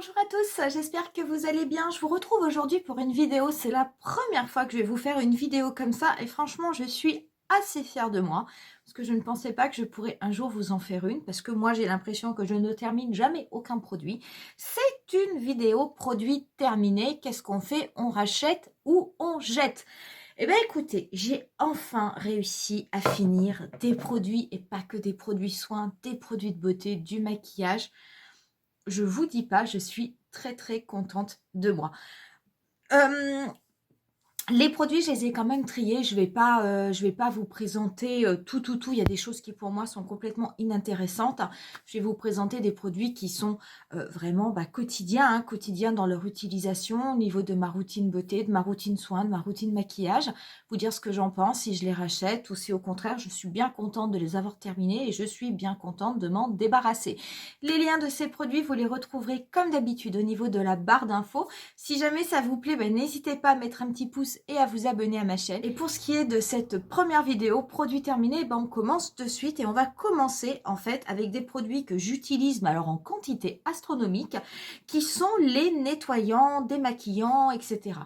Bonjour à tous, j'espère que vous allez bien. Je vous retrouve aujourd'hui pour une vidéo. C'est la première fois que je vais vous faire une vidéo comme ça et franchement, je suis assez fière de moi parce que je ne pensais pas que je pourrais un jour vous en faire une parce que moi, j'ai l'impression que je ne termine jamais aucun produit. C'est une vidéo produit terminé. Qu'est-ce qu'on fait? On rachète ou on jette? Eh bien, écoutez, j'ai enfin réussi à finir des produits et pas que des produits soins, des produits de beauté, du maquillage. Je vous dis pas, je suis très contente de moi. Les produits, je les ai quand même triés. Je vais pas vous présenter tout. Il y a des choses qui pour moi sont complètement inintéressantes. Je vais vous présenter des produits qui sont vraiment quotidiens, quotidiens dans leur utilisation au niveau de ma routine beauté, de ma routine soin, de ma routine maquillage. Vous dire ce que j'en pense, si je les rachète ou si au contraire, je suis bien contente de les avoir terminés et je suis bien contente de m'en débarrasser. Les liens de ces produits, vous les retrouverez comme d'habitude au niveau de la barre d'infos. Si jamais ça vous plaît, n'hésitez pas à mettre un petit pouce et à vous abonner à ma chaîne. Et pour ce qui est de cette première vidéo, produit terminé, on commence de suite et on va commencer en fait avec des produits que j'utilise, mais alors en quantité astronomique, qui sont les nettoyants, démaquillants, etc.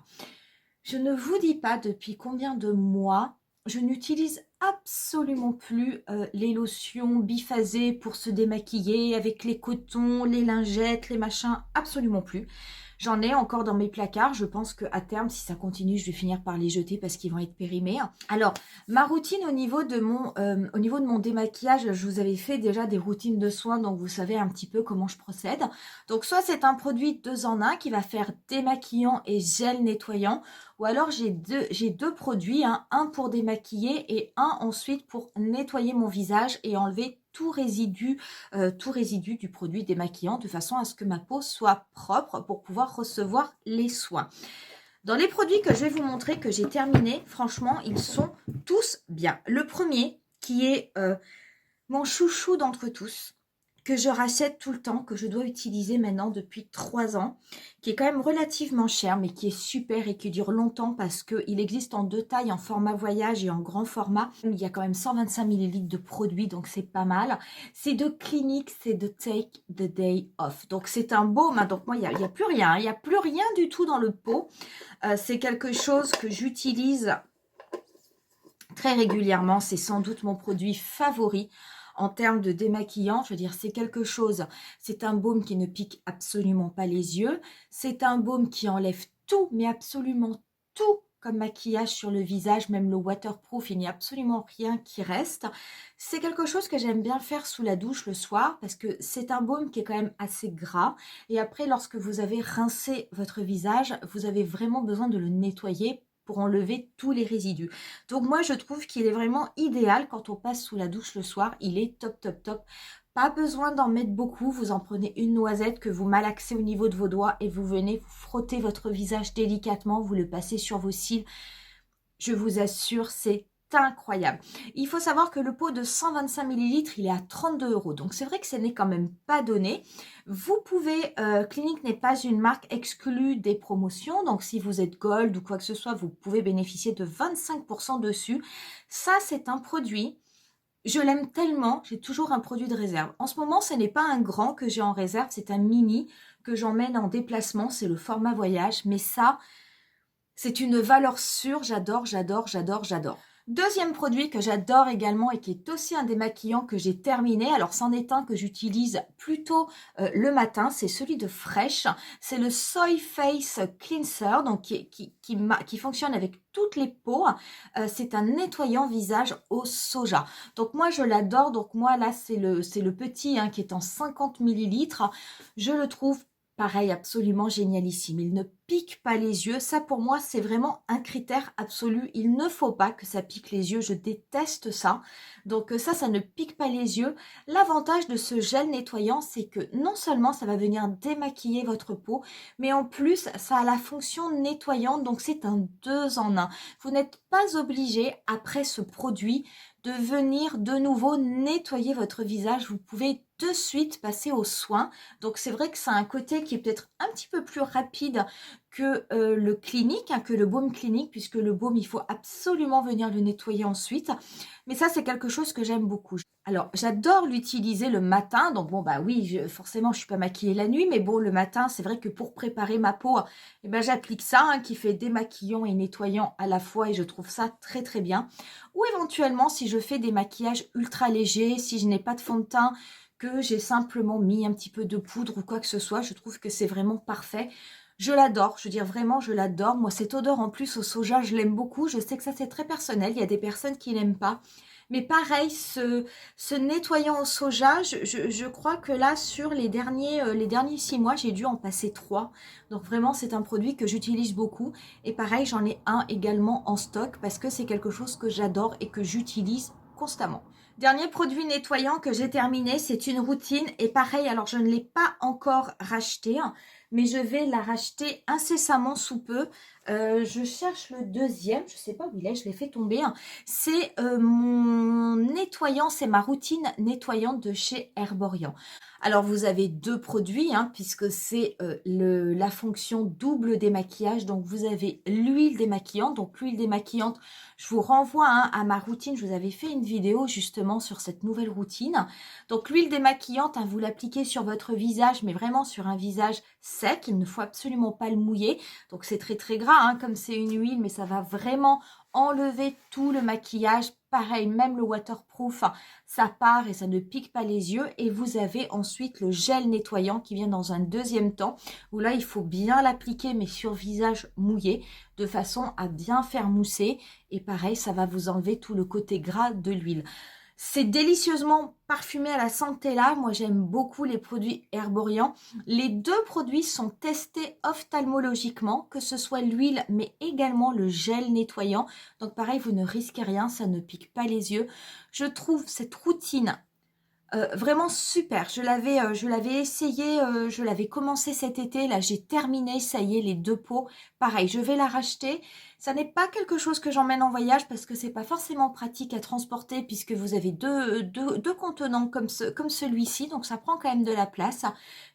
Je ne vous dis pas depuis combien de mois je n'utilise absolument plus les lotions biphasées pour se démaquiller avec les cotons, les lingettes, les machins, absolument plus. J'en ai encore dans mes placards. Je pense qu'à terme, si ça continue, je vais finir par les jeter parce qu'ils vont être périmés. Alors, ma routine au niveau de mon démaquillage, je vous avais fait déjà des routines de soins, donc vous savez un petit peu comment je procède. Donc, soit c'est un produit 2 en 1 qui va faire démaquillant et gel nettoyant, ou alors j'ai deux produits, un pour démaquiller et un ensuite pour nettoyer mon visage et enlever tout résidu du produit démaquillant de façon à ce que ma peau soit propre pour pouvoir recevoir les soins. Dans les produits que je vais vous montrer, que j'ai terminés, franchement, ils sont tous bien. Le premier, qui est mon chouchou d'entre tous, que je rachète tout le temps, que je dois utiliser maintenant depuis 3 ans, qui est quand même relativement cher, mais qui est super et qui dure longtemps parce qu'il existe en 2 tailles, en format voyage et en grand format. Il y a quand même 125 ml de produits, donc c'est pas mal. C'est de Clinique, c'est de Take the Day Off. Donc c'est un baume, donc moi il n'y a plus rien, il n'y a plus rien du tout dans le pot. C'est quelque chose que j'utilise très régulièrement, c'est sans doute mon produit favori. En termes de démaquillant, je veux dire, c'est quelque chose, c'est un baume qui ne pique absolument pas les yeux, c'est un baume qui enlève tout, mais absolument tout comme maquillage sur le visage, même le waterproof, il n'y a absolument rien qui reste. C'est quelque chose que j'aime bien faire sous la douche le soir, parce que c'est un baume qui est quand même assez gras, et après, lorsque vous avez rincé votre visage, vous avez vraiment besoin de le nettoyer pour enlever tous les résidus. Donc moi, je trouve qu'il est vraiment idéal quand on passe sous la douche le soir. Il est top. Pas besoin d'en mettre beaucoup. Vous en prenez une noisette que vous malaxez au niveau de vos doigts et vous venez frotter votre visage délicatement. Vous le passez sur vos cils. Je vous assure, c'est incroyable. Il faut savoir que le pot de 125 ml, il est à 32 €. Donc, c'est vrai que ce n'est quand même pas donné. Vous pouvez, Clinique n'est pas une marque exclue des promotions. Donc, si vous êtes Gold ou quoi que ce soit, vous pouvez bénéficier de 25% dessus. Ça, c'est un produit. Je l'aime tellement, j'ai toujours un produit de réserve. En ce moment, ce n'est pas un grand que j'ai en réserve, c'est un mini que j'emmène en déplacement. C'est le format voyage. Mais ça, c'est une valeur sûre, j'adore. Deuxième produit que j'adore également et qui est aussi un démaquillant que j'ai terminé, alors c'en est un que j'utilise plutôt le matin, c'est celui de Fresh, c'est le Soy Face Cleanser, donc qui fonctionne avec toutes les peaux, c'est un nettoyant visage au soja. Donc moi je l'adore, donc moi là c'est le petit qui est en 50 ml, je le trouve pareil, absolument génialissime. Il ne pique pas les yeux. Ça, pour moi, c'est vraiment un critère absolu. Il ne faut pas que ça pique les yeux. Je déteste ça. Donc ça ne pique pas les yeux. L'avantage de ce gel nettoyant, c'est que non seulement ça va venir démaquiller votre peau, mais en plus, ça a la fonction nettoyante. Donc c'est un 2 en 1. Vous n'êtes pas obligé, après ce produit, de venir de nouveau nettoyer votre visage. Vous pouvez de suite passer aux soins. Donc c'est vrai que ça a un côté qui est peut-être un petit peu plus rapide que le Clinique, que le baume Clinique, puisque le baume, il faut absolument venir le nettoyer ensuite. Mais ça, c'est quelque chose que j'aime beaucoup. Alors, j'adore l'utiliser le matin. Donc, bon, bah oui, forcément, je suis pas maquillée la nuit. Mais bon, le matin, c'est vrai que pour préparer ma peau, eh ben, j'applique ça, hein, qui fait démaquillant et nettoyant à la fois. Et je trouve ça très, très bien. Ou éventuellement, si je fais des maquillages ultra légers, si je n'ai pas de fond de teint, que j'ai simplement mis un petit peu de poudre ou quoi que ce soit, je trouve que c'est vraiment parfait. Je l'adore, je veux dire vraiment, je l'adore. Moi, cette odeur en plus au soja, je l'aime beaucoup. Je sais que ça, c'est très personnel. Il y a des personnes qui l'aiment pas. Mais pareil, ce nettoyant au soja, je crois que là, sur les derniers 6 mois, j'ai dû en passer 3. Donc vraiment, c'est un produit que j'utilise beaucoup. Et pareil, j'en ai un également en stock parce que c'est quelque chose que j'adore et que j'utilise constamment. Dernier produit nettoyant que j'ai terminé, c'est une routine. Et pareil, alors je ne l'ai pas encore racheté, hein, mais je vais la racheter incessamment sous peu. Je cherche le deuxième, je ne sais pas où il est, je l'ai fait tomber, hein. C'est mon nettoyant, c'est ma routine nettoyante de chez Herborian. Alors vous avez deux produits, hein, puisque c'est la fonction double démaquillage. Donc vous avez l'huile démaquillante. Donc l'huile démaquillante, je vous renvoie, hein, à ma routine. Je vous avais fait une vidéo justement sur cette nouvelle routine. Donc l'huile démaquillante, hein, vous l'appliquez sur votre visage, mais vraiment sur un visage sec. Il ne faut absolument pas le mouiller. Donc c'est très très gras, hein, comme c'est une huile, mais ça va vraiment enlever tout le maquillage. Pareil, même le waterproof, ça part et ça ne pique pas les yeux. Et vous avez ensuite le gel nettoyant qui vient dans un deuxième temps, où là, il faut bien l'appliquer, mais sur visage mouillé, de façon à bien faire mousser. Et pareil, ça va vous enlever tout le côté gras de l'huile. C'est délicieusement parfumé à la santé là. Moi, j'aime beaucoup les produits Herborian. Les deux produits sont testés ophtalmologiquement, que ce soit l'huile, mais également le gel nettoyant. Donc pareil, vous ne risquez rien, ça ne pique pas les yeux. Je trouve cette routine vraiment super. Je l'avais essayé, je l'avais commencé cet été. Là, j'ai terminé, ça y est, les deux pots. Pareil, je vais la racheter. Ça n'est pas quelque chose que j'emmène en voyage parce que c'est pas forcément pratique à transporter puisque vous avez deux contenants comme celui-ci. Donc, ça prend quand même de la place.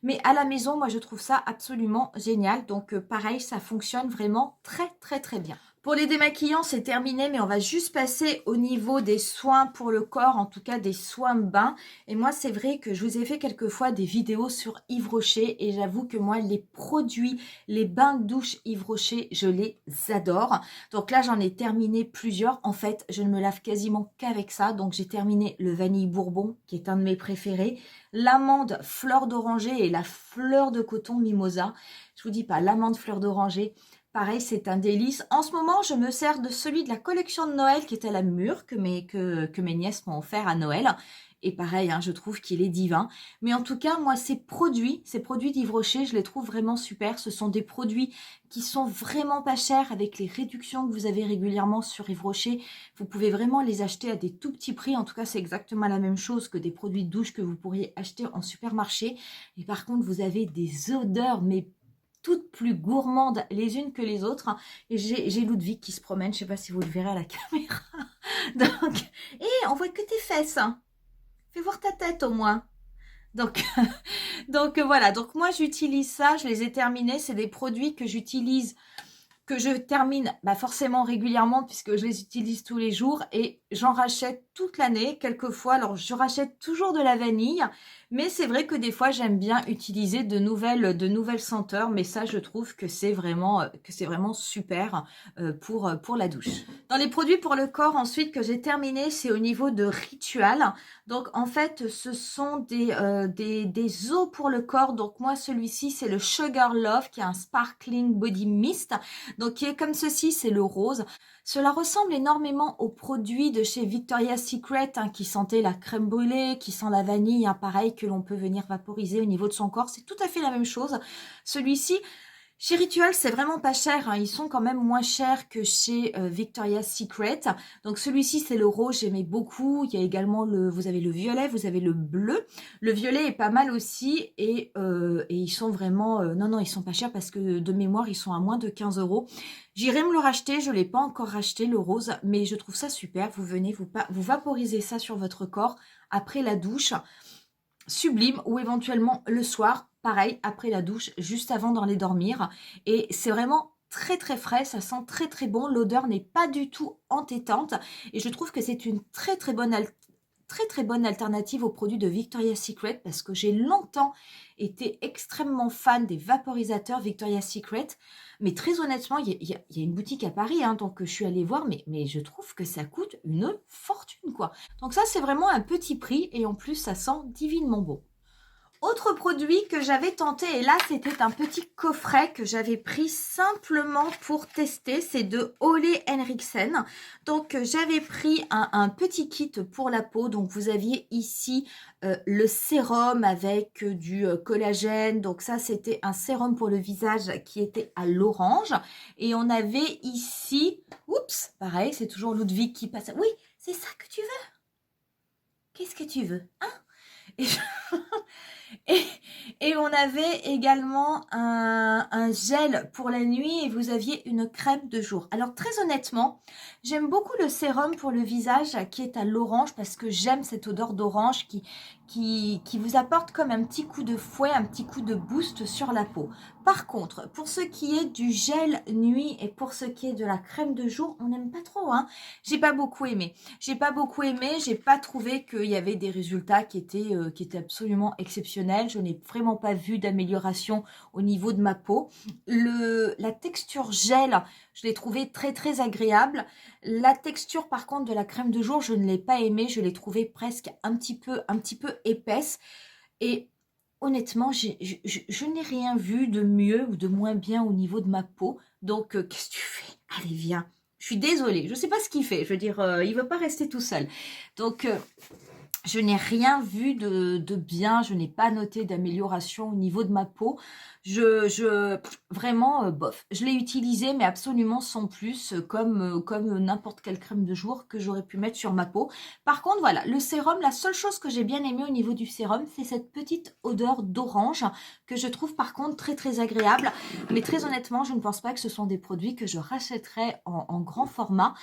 Mais à la maison, moi, je trouve ça absolument génial. Donc, pareil, ça fonctionne vraiment très, très, très bien. Pour les démaquillants, c'est terminé, mais on va juste passer au niveau des soins pour le corps, en tout cas des soins bains. Et moi, c'est vrai que je vous ai fait quelquefois des vidéos sur Yves Rocher et j'avoue que moi, les produits, les bains de douche Yves Rocher, je les adore. Donc là, j'en ai terminé plusieurs. En fait, je ne me lave quasiment qu'avec ça. Donc, j'ai terminé le vanille bourbon, qui est un de mes préférés, l'amande fleur d'oranger et la fleur de coton mimosa. Je vous dis pas, l'amande fleur d'oranger, pareil, c'est un délice. En ce moment, je me sers de celui de la collection de Noël qui est à la mûre, que mes nièces m'ont offert à Noël. Et pareil, hein, je trouve qu'il est divin. Mais en tout cas, moi, ces produits d'Yves Rocher, je les trouve vraiment super. Ce sont des produits qui sont vraiment pas chers avec les réductions que vous avez régulièrement sur Yves Rocher. Vous pouvez vraiment les acheter à des tout petits prix. En tout cas, c'est exactement la même chose que des produits de douche que vous pourriez acheter en supermarché. Et par contre, vous avez des odeurs, mais toutes plus gourmandes les unes que les autres. Et j'ai Ludwig qui se promène, je sais pas si vous le verrez à la caméra. Donc, et on voit que tes fesses, hein. Fais voir ta tête au moins. Donc, voilà, donc moi j'utilise ça, je les ai terminés, c'est des produits que j'utilise, que je termine forcément régulièrement puisque je les utilise tous les jours et j'en rachète toute l'année, quelquefois. Alors, je rachète toujours de la vanille, mais c'est vrai que des fois, j'aime bien utiliser de nouvelles senteurs, mais ça, je trouve que c'est vraiment super pour la douche. Dans les produits pour le corps, ensuite, que j'ai terminé, c'est au niveau de Ritual. Donc, en fait, ce sont des eaux pour le corps. Donc, moi, celui-ci, c'est le Sugar Love, qui est un Sparkling Body Mist. Donc, qui est comme ceci, c'est le rose. Cela ressemble énormément aux produits de chez Victoria's Secret, hein, qui sentaient la crème brûlée, qui sent la vanille, hein, pareil, que l'on peut venir vaporiser au niveau de son corps. C'est tout à fait la même chose. Celui-ci, chez Ritual, c'est vraiment pas cher, hein. Ils sont quand même moins chers que chez Victoria's Secret. Donc celui-ci, c'est le rose, j'aimais beaucoup. Il y a également vous avez le violet, vous avez le bleu. Le violet est pas mal aussi et ils sont vraiment... non, ils sont pas chers parce que de mémoire, ils sont à moins de 15 €. J'irai me le racheter, je ne l'ai pas encore racheté, le rose, mais je trouve ça super. Vous venez, vous vaporisez ça sur votre corps après la douche. Sublime, ou éventuellement le soir, pareil, après la douche, juste avant d'aller dormir. Et c'est vraiment très très frais, ça sent très très bon, l'odeur n'est pas du tout entêtante et je trouve que c'est une très très bonne très très bonne alternative aux produits de Victoria's Secret parce que j'ai longtemps été extrêmement fan des vaporisateurs Victoria's Secret. Mais très honnêtement, il y a une boutique à Paris, hein, donc je suis allée voir, mais je trouve que ça coûte une fortune, quoi. Donc ça, c'est vraiment un petit prix et en plus, ça sent divinement bon. Autre produit que j'avais tenté, et là c'était un petit coffret que j'avais pris simplement pour tester, c'est de Ole Henriksen. Donc j'avais pris un petit kit pour la peau, donc vous aviez ici le sérum avec du collagène, donc ça c'était un sérum pour le visage qui était à l'orange. Et on avait ici, oups, pareil, c'est toujours Ludwig qui passe. Oui, c'est ça que tu veux. Qu'est-ce que tu veux, hein? Et Et, et on avait également un gel pour la nuit et vous aviez une crème de jour. Alors très honnêtement, j'aime beaucoup le sérum pour le visage qui est à l'orange parce que j'aime cette odeur d'orange qui vous apporte comme un petit coup de fouet, un petit coup de boost sur la peau. Par contre, pour ce qui est du gel nuit et pour ce qui est de la crème de jour, on n'aime pas trop, hein. J'ai pas beaucoup aimé. J'ai pas trouvé qu'il y avait des résultats qui étaient absolument exceptionnels. Je n'ai vraiment pas vu d'amélioration au niveau de ma peau. La texture gel, je l'ai trouvé très très agréable. La texture par contre de la crème de jour, je ne l'ai pas aimée. Je l'ai trouvée presque un petit peu épaisse. Et honnêtement, je n'ai rien vu de mieux ou de moins bien au niveau de ma peau. Donc, qu'est-ce que tu fais? Allez, viens. Je suis désolée, je ne sais pas ce qu'il fait. Je veux dire, il ne veut pas rester tout seul. Donc, je n'ai rien vu de bien. Je n'ai pas noté d'amélioration au niveau de ma peau. Vraiment, bof. Je l'ai utilisé, mais absolument sans plus, comme n'importe quelle crème de jour que j'aurais pu mettre sur ma peau. Par contre, voilà, le sérum, la seule chose que j'ai bien aimé au niveau du sérum, c'est cette petite odeur d'orange que je trouve par contre très très agréable. Mais très honnêtement, je ne pense pas que ce sont des produits que je rachèterais en grand format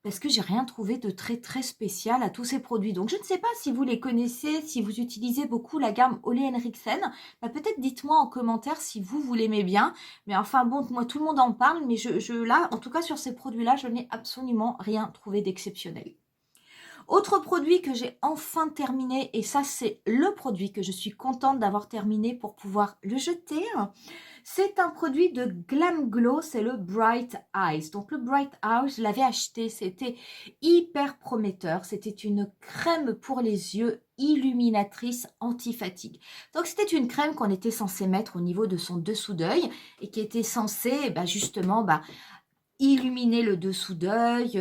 parce que j'ai rien trouvé de très très spécial à tous ces produits. Donc je ne sais pas si vous les connaissez, si vous utilisez beaucoup la gamme Ole Henriksen. Bah, peut-être dites-moi en commentaire si vous l'aimez bien. Mais enfin bon, moi tout le monde en parle, mais là, en tout cas sur ces produits-là, je n'ai absolument rien trouvé d'exceptionnel. Autre produit que j'ai enfin terminé, et ça c'est le produit que je suis contente d'avoir terminé pour pouvoir le jeter. C'est un produit de Glam Glow, c'est le Bright Eyes. Donc le Bright Eyes, je l'avais acheté, c'était hyper prometteur. C'était une crème pour les yeux illuminatrice anti-fatigue. Donc c'était une crème qu'on était censé mettre au niveau de son dessous d'œil et qui était censée justement illuminer le dessous d'œil,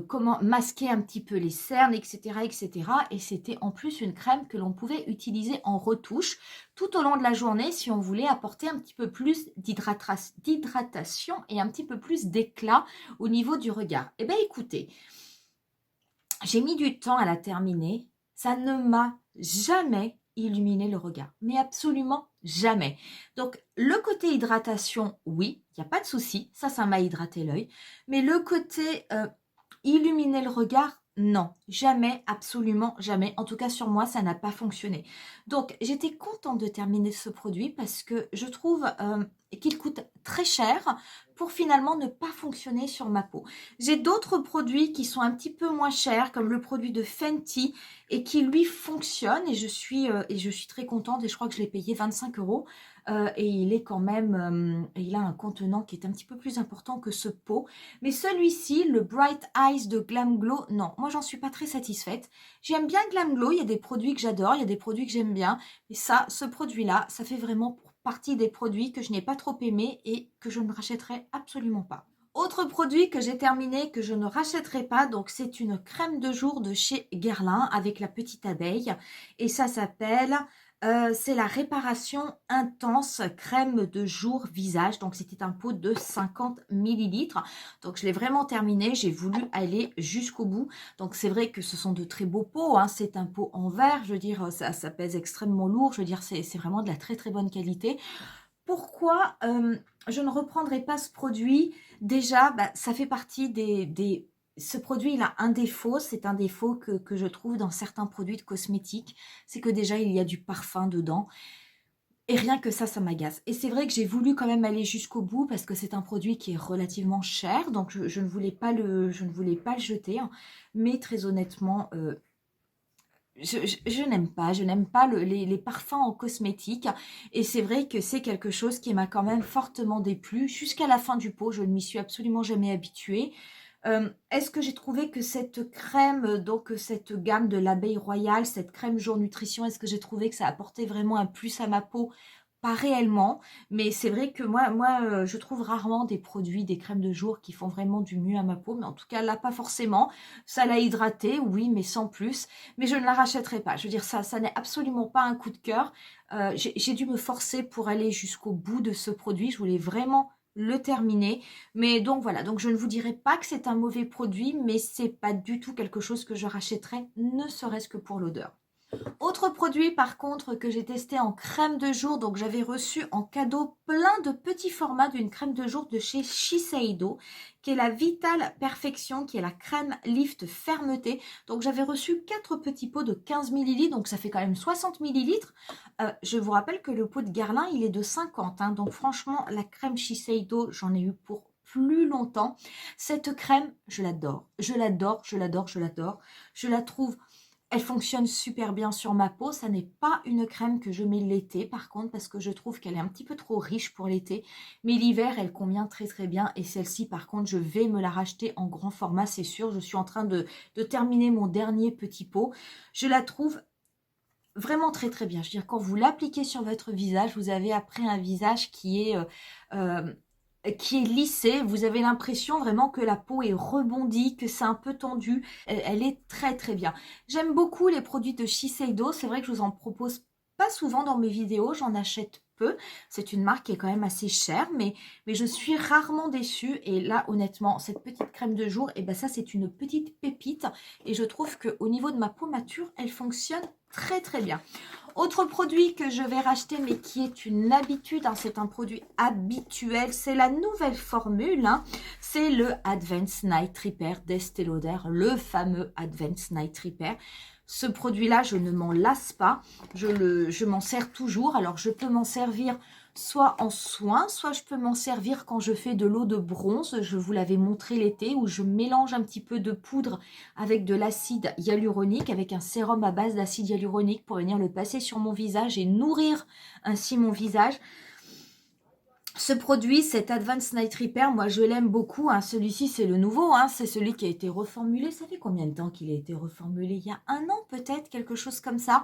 comment masquer un petit peu les cernes, etc. etc. Et c'était en plus une crème que l'on pouvait utiliser en retouche tout au long de la journée si on voulait apporter un petit peu plus d'hydratation et un petit peu plus d'éclat au niveau du regard. Eh bien écoutez, j'ai mis du temps à la terminer. Ça ne m'a jamais illuminer le regard, mais absolument jamais. Donc le côté hydratation, oui, il n'y a pas de souci, ça m'a hydraté l'œil, mais le côté illuminer le regard, non, jamais, absolument jamais. En tout cas sur moi, ça n'a pas fonctionné. Donc j'étais contente de terminer ce produit parce que je trouve qu'il coûte très cher pour finalement ne pas fonctionner sur ma peau. J'ai d'autres produits qui sont un petit peu moins chers, comme le produit de Fenty, et qui lui fonctionne, et je suis très contente, et je crois que je l'ai payé 25 €. Et il est quand même, il a un contenant qui est un petit peu plus important que ce pot. Mais celui-ci, le Bright Eyes de Glam Glow, non, moi j'en suis pas très satisfaite. J'aime bien Glam Glow, il y a des produits que j'adore, il y a des produits que j'aime bien. Et ça, ce produit-là, ça fait vraiment partie des produits que je n'ai pas trop aimés et que je ne rachèterai absolument pas. Autre produit que j'ai terminé, que je ne rachèterai pas, donc c'est une crème de jour de chez Guerlain avec la petite abeille. Et ça s'appelle, c'est la réparation intense crème de jour visage. Donc c'était un pot de 50 millilitres. Donc je l'ai vraiment terminé, j'ai voulu aller jusqu'au bout. Donc c'est vrai que ce sont de très beaux pots, hein. C'est un pot en verre, je veux dire, ça pèse extrêmement lourd. Je veux dire, c'est vraiment de la très très bonne qualité. Pourquoi je ne reprendrai pas ce produit? Déjà, ça fait partie ce produit, il a un défaut, c'est un défaut que je trouve dans certains produits de cosmétiques, c'est que déjà, il y a du parfum dedans. Et rien que ça m'agace. Et c'est vrai que j'ai voulu quand même aller jusqu'au bout parce que c'est un produit qui est relativement cher, donc je ne voulais pas le jeter. Hein. Mais très honnêtement, je n'aime pas les parfums en cosmétique et c'est vrai que c'est quelque chose qui m'a quand même fortement déplu. Jusqu'à la fin du pot, je ne m'y suis absolument jamais habituée. Est-ce que j'ai trouvé que cette crème, donc cette gamme de l'abeille royale, cette crème jour nutrition, est-ce que j'ai trouvé que ça apportait vraiment un plus à ma peau? Pas réellement, mais c'est vrai que moi, je trouve rarement des produits, des crèmes de jour qui font vraiment du mieux à ma peau, mais en tout cas là, pas forcément. Ça l'a hydratée, oui, mais sans plus. Mais je ne la rachèterai pas. Je veux dire, ça n'est absolument pas un coup de cœur. J'ai dû me forcer pour aller jusqu'au bout de ce produit. Je voulais vraiment le terminer. Mais donc voilà, donc je ne vous dirai pas que c'est un mauvais produit, mais c'est pas du tout quelque chose que je rachèterais, ne serait-ce que pour l'odeur. Autre produit par contre que j'ai testé en crème de jour, donc j'avais reçu en cadeau plein de petits formats d'une crème de jour de chez Shiseido, qui est la Vital Perfection, qui est la crème lift fermeté. Donc j'avais reçu 4 petits pots de 15 ml, donc ça fait quand même 60 ml. Je vous rappelle que le pot de Guerlain, il est de 50, hein, donc franchement la crème Shiseido, j'en ai eu pour plus longtemps. Cette crème, je l'adore, je l'adore, je l'adore, je l'adore. Je la trouve, elle fonctionne super bien sur ma peau. Ça n'est pas une crème que je mets l'été, par contre, parce que je trouve qu'elle est un petit peu trop riche pour l'été. Mais l'hiver, elle convient très très bien. Et celle-ci, par contre, je vais me la racheter en grand format, c'est sûr. Je suis en train de terminer mon dernier petit pot. Je la trouve vraiment très très bien. Je veux dire, quand vous l'appliquez sur votre visage, vous avez après un visage euh, qui est lissé. Vous avez l'impression vraiment que la peau est rebondie, que c'est un peu tendu. Elle est très très bien. J'aime beaucoup les produits de Shiseido. C'est vrai que je vous en propose pas souvent dans mes vidéos. J'en achète peu. C'est une marque qui est quand même assez chère, mais je suis rarement déçue. Et là, honnêtement, cette petite crème de jour, et ben ça, c'est une petite pépite. Et je trouve qu'au niveau de ma peau mature, elle fonctionne très très bien. Autre produit que je vais racheter, mais qui est une habitude, hein, c'est un produit habituel, c'est la nouvelle formule, hein, c'est le Advanced Night Repair d'Estée Lauder, le fameux Advanced Night Repair. Ce produit-là, je ne m'en lasse pas, je m'en sers toujours. Alors, je peux m'en servir soit en soin, soit je peux m'en servir quand je fais de l'eau de bronze. Je vous l'avais montré l'été, où je mélange un petit peu de poudre avec de l'acide hyaluronique, avec un sérum à base d'acide hyaluronique pour venir le passer sur mon visage et nourrir ainsi mon visage. Ce produit, cet Advanced Night Repair, moi je l'aime beaucoup, hein. Celui-ci c'est le nouveau, hein. C'est celui qui a été reformulé. Ça fait combien de temps qu'il a été reformulé? Il y a un an peut-être, quelque chose comme ça.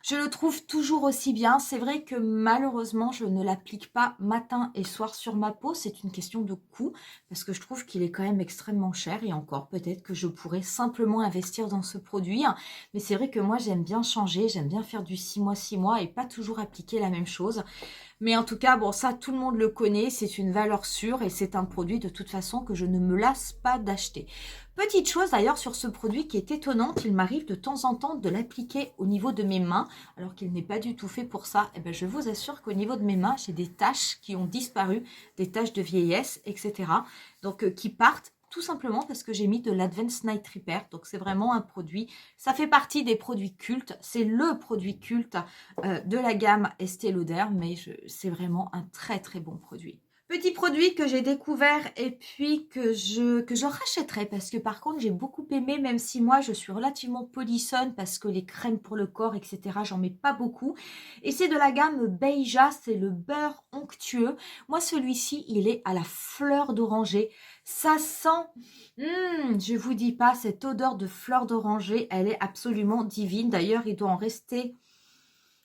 Je le trouve toujours aussi bien. C'est vrai que malheureusement, je ne l'applique pas matin et soir sur ma peau. C'est une question de coût parce que je trouve qu'il est quand même extrêmement cher. Et encore, peut-être que je pourrais simplement investir dans ce produit. Mais c'est vrai que moi, j'aime bien changer. J'aime bien faire du 6 mois, 6 mois et pas toujours appliquer la même chose. Mais en tout cas, bon, ça, tout le monde le connaît. C'est une valeur sûre et c'est un produit de toute façon que je ne me lasse pas d'acheter. Petite chose d'ailleurs sur ce produit qui est étonnante, il m'arrive de temps en temps de l'appliquer au niveau de mes mains, alors qu'il n'est pas du tout fait pour ça. Et ben, je vous assure qu'au niveau de mes mains, j'ai des taches qui ont disparu, des taches de vieillesse, etc. Donc, qui partent tout simplement parce que j'ai mis de l'Advanced Night Repair. Donc, c'est vraiment un produit, ça fait partie des produits cultes. C'est le produit culte de la gamme Estée Lauder, mais c'est vraiment un très très bon produit. Petit produit que j'ai découvert et puis que je rachèterai parce que par contre j'ai beaucoup aimé, même si moi je suis relativement polissonne parce que les crèmes pour le corps, etc. j'en mets pas beaucoup. Et c'est de la gamme Beija, c'est le beurre onctueux. Moi celui-ci il est à la fleur d'oranger. Ça sent, je vous dis pas, cette odeur de fleur d'oranger, elle est absolument divine. D'ailleurs il doit en rester...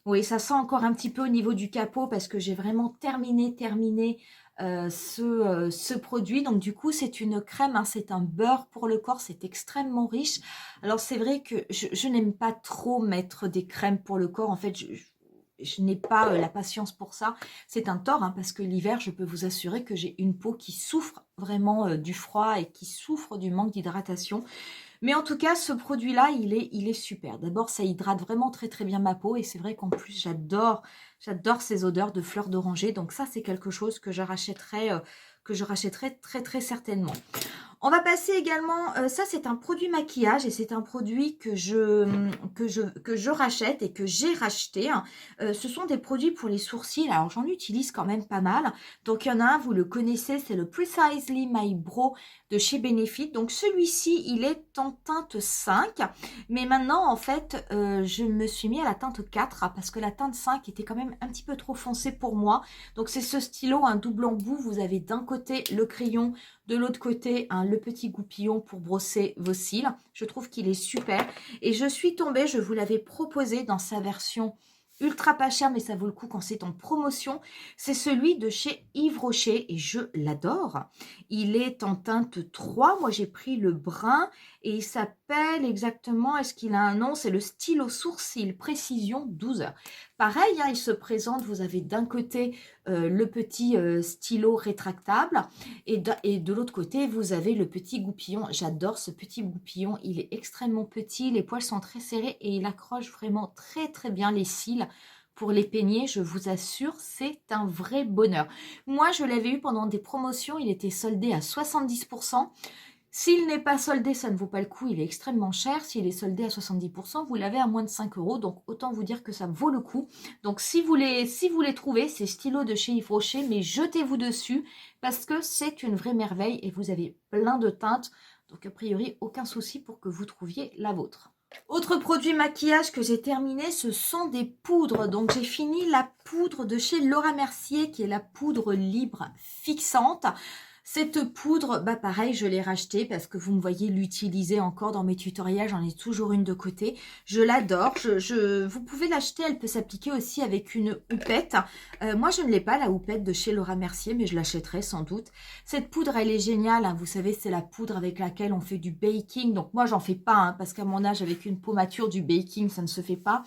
Oui, ça sent encore un petit peu au niveau du capot parce que j'ai vraiment terminé ce produit. Donc du coup, c'est une crème, hein, c'est un beurre pour le corps, c'est extrêmement riche. Alors c'est vrai que je n'aime pas trop mettre des crèmes pour le corps. En fait, je n'ai pas la patience pour ça. C'est un tort, hein, parce que l'hiver, je peux vous assurer que j'ai une peau qui souffre vraiment du froid et qui souffre du manque d'hydratation. Mais en tout cas, ce produit-là, il est super. D'abord, ça hydrate vraiment très très bien ma peau et c'est vrai qu'en plus, J'adore ces odeurs de fleurs d'oranger. Donc ça, c'est quelque chose que je rachèterai très très certainement. On va passer également, ça c'est un produit maquillage et c'est un produit que je rachète et que j'ai racheté. Ce sont des produits pour les sourcils, alors j'en utilise quand même pas mal. Donc il y en a un, vous le connaissez, c'est le Precisely My Brow de chez Benefit. Donc celui-ci, il est en teinte 5, mais maintenant en fait, je me suis mis à la teinte 4 parce que la teinte 5 était quand même un petit peu trop foncée pour moi. Donc c'est ce stylo, un double embout, vous avez d'un côté le crayon, de l'autre côté, le petit goupillon pour brosser vos cils. Je trouve qu'il est super. Et je suis tombée, je vous l'avais proposé dans sa version ultra pas chère, mais ça vaut le coup quand c'est en promotion. C'est celui de chez Yves Rocher et je l'adore. Il est en teinte 3. Moi, j'ai pris le brun et il s'appelle exactement, est-ce qu'il a un nom? C'est le stylo sourcil précision 12. Pareil, il se présente, vous avez d'un côté le petit stylo rétractable et de l'autre côté, vous avez le petit goupillon. J'adore ce petit goupillon, il est extrêmement petit, les poils sont très serrés et il accroche vraiment très très bien les cils. Pour les peigner, je vous assure, c'est un vrai bonheur. Moi, je l'avais eu pendant des promotions, il était soldé à 70%. S'il n'est pas soldé, ça ne vaut pas le coup, il est extrêmement cher. S'il est soldé à 70%, vous l'avez à moins de 5 €. Donc, autant vous dire que ça vaut le coup. Donc, si vous les trouvez, ces stylos de chez Yves Rocher, mais jetez-vous dessus parce que c'est une vraie merveille et vous avez plein de teintes. Donc, a priori, aucun souci pour que vous trouviez la vôtre. Autre produit maquillage que j'ai terminé, ce sont des poudres. Donc, j'ai fini la poudre de chez Laura Mercier, qui est la poudre libre fixante. Cette poudre, bah pareil, je l'ai rachetée parce que vous me voyez l'utiliser encore dans mes tutoriels. J'en ai toujours une de côté. Je l'adore. Vous pouvez l'acheter. Elle peut s'appliquer aussi avec une houppette. Moi, je ne l'ai pas, la houppette de chez Laura Mercier, mais je l'achèterai sans doute. Cette poudre, elle est géniale. Vous savez, c'est la poudre avec laquelle on fait du baking. Donc, moi, j'en fais pas parce qu'à mon âge, avec une peau mature, du baking, ça ne se fait pas.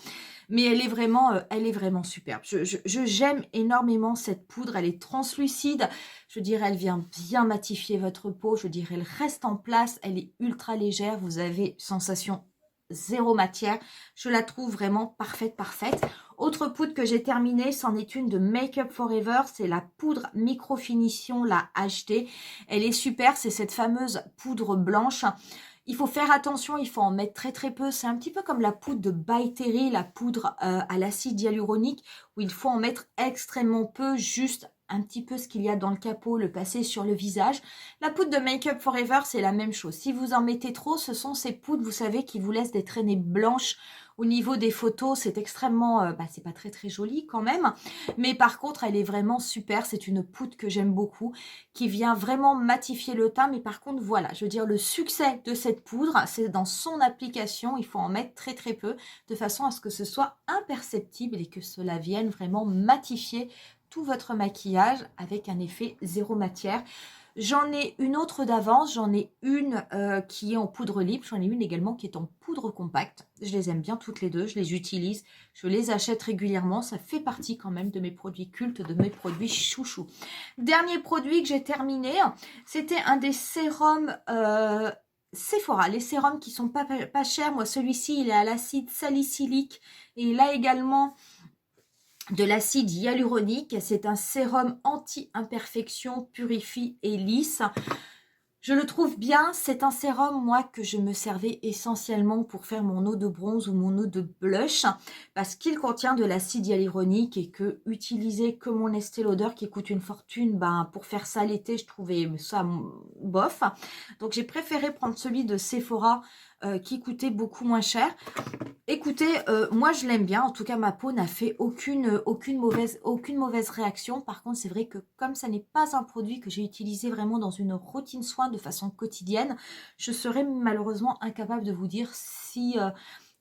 Mais elle est vraiment superbe. J'aime énormément cette poudre. Elle est translucide. Je dirais, elle vient bien matifier votre peau. Je dirais, elle reste en place. Elle est ultra légère. Vous avez sensation zéro matière. Je la trouve vraiment parfaite, parfaite. Autre poudre que j'ai terminée, c'en est une de Make Up Forever. C'est la poudre micro-finition, la HD. Elle est super. C'est cette fameuse poudre blanche. Il faut faire attention, il faut en mettre très très peu. C'est un petit peu comme la poudre de By Terry, la poudre à l'acide hyaluronique, où il faut en mettre extrêmement peu, juste un petit peu ce qu'il y a dans le capot, le passer sur le visage. La poudre de Make Up Forever, c'est la même chose. Si vous en mettez trop, ce sont ces poudres, vous savez, qui vous laissent des traînées blanches. Au niveau des photos, c'est extrêmement, c'est pas très très joli quand même, mais par contre, elle est vraiment super. C'est une poudre que j'aime beaucoup, qui vient vraiment matifier le teint. Mais par contre, voilà, je veux dire, le succès de cette poudre, c'est dans son application. Il faut en mettre très très peu, de façon à ce que ce soit imperceptible et que cela vienne vraiment matifier tout votre maquillage avec un effet zéro matière. J'en ai une autre d'avance, j'en ai une qui est en poudre libre, j'en ai une également qui est en poudre compacte. Je les aime bien toutes les deux, je les utilise, je les achète régulièrement, ça fait partie quand même de mes produits cultes, de mes produits chouchou. Dernier produit que j'ai terminé, c'était un des sérums Sephora, les sérums qui sont pas chers. Moi, celui-ci, il est à l'acide salicylique et il a également de l'acide hyaluronique. C'est un sérum anti-imperfection, purifie et lisse. Je le trouve bien. C'est un sérum, moi, que je me servais essentiellement pour faire mon eau de bronze ou mon eau de blush, parce qu'il contient de l'acide hyaluronique et que utiliser que mon Estée Lauder qui coûte une fortune, pour faire ça l'été, je trouvais ça bof. Donc, j'ai préféré prendre celui de Sephora qui coûtait beaucoup moins cher. Écoutez, moi je l'aime bien. En tout cas, ma peau n'a fait aucune mauvaise réaction. Par contre, c'est vrai que comme ça n'est pas un produit que j'ai utilisé vraiment dans une routine soin de façon quotidienne, je serais malheureusement incapable de vous dire si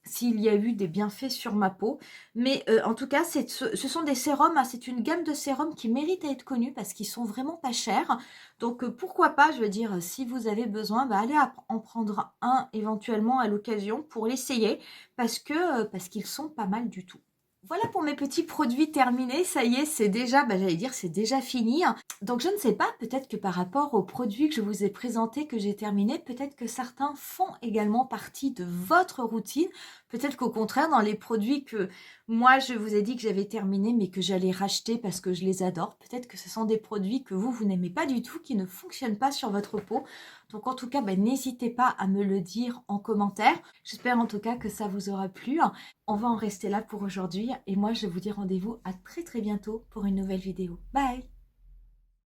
s'il y a eu des bienfaits sur ma peau. Mais en tout cas, ce sont des sérums, c'est une gamme de sérums qui mérite à être connue parce qu'ils sont vraiment pas chers. Donc pourquoi pas, je veux dire, si vous avez besoin, allez en prendre un éventuellement à l'occasion pour l'essayer parce qu'ils sont pas mal du tout. Voilà pour mes petits produits terminés, ça y est, c'est déjà, j'allais dire, c'est déjà fini. Donc je ne sais pas, peut-être que par rapport aux produits que je vous ai présentés, que j'ai terminés, peut-être que certains font également partie de votre routine. Peut-être qu'au contraire, dans les produits que moi je vous ai dit que j'avais terminés, mais que j'allais racheter parce que je les adore, peut-être que ce sont des produits que vous n'aimez pas du tout, qui ne fonctionnent pas sur votre peau. Donc en tout cas, n'hésitez pas à me le dire en commentaire. J'espère en tout cas que ça vous aura plu. On va en rester là pour aujourd'hui et moi je vous dis rendez-vous à très très bientôt pour une nouvelle vidéo. Bye!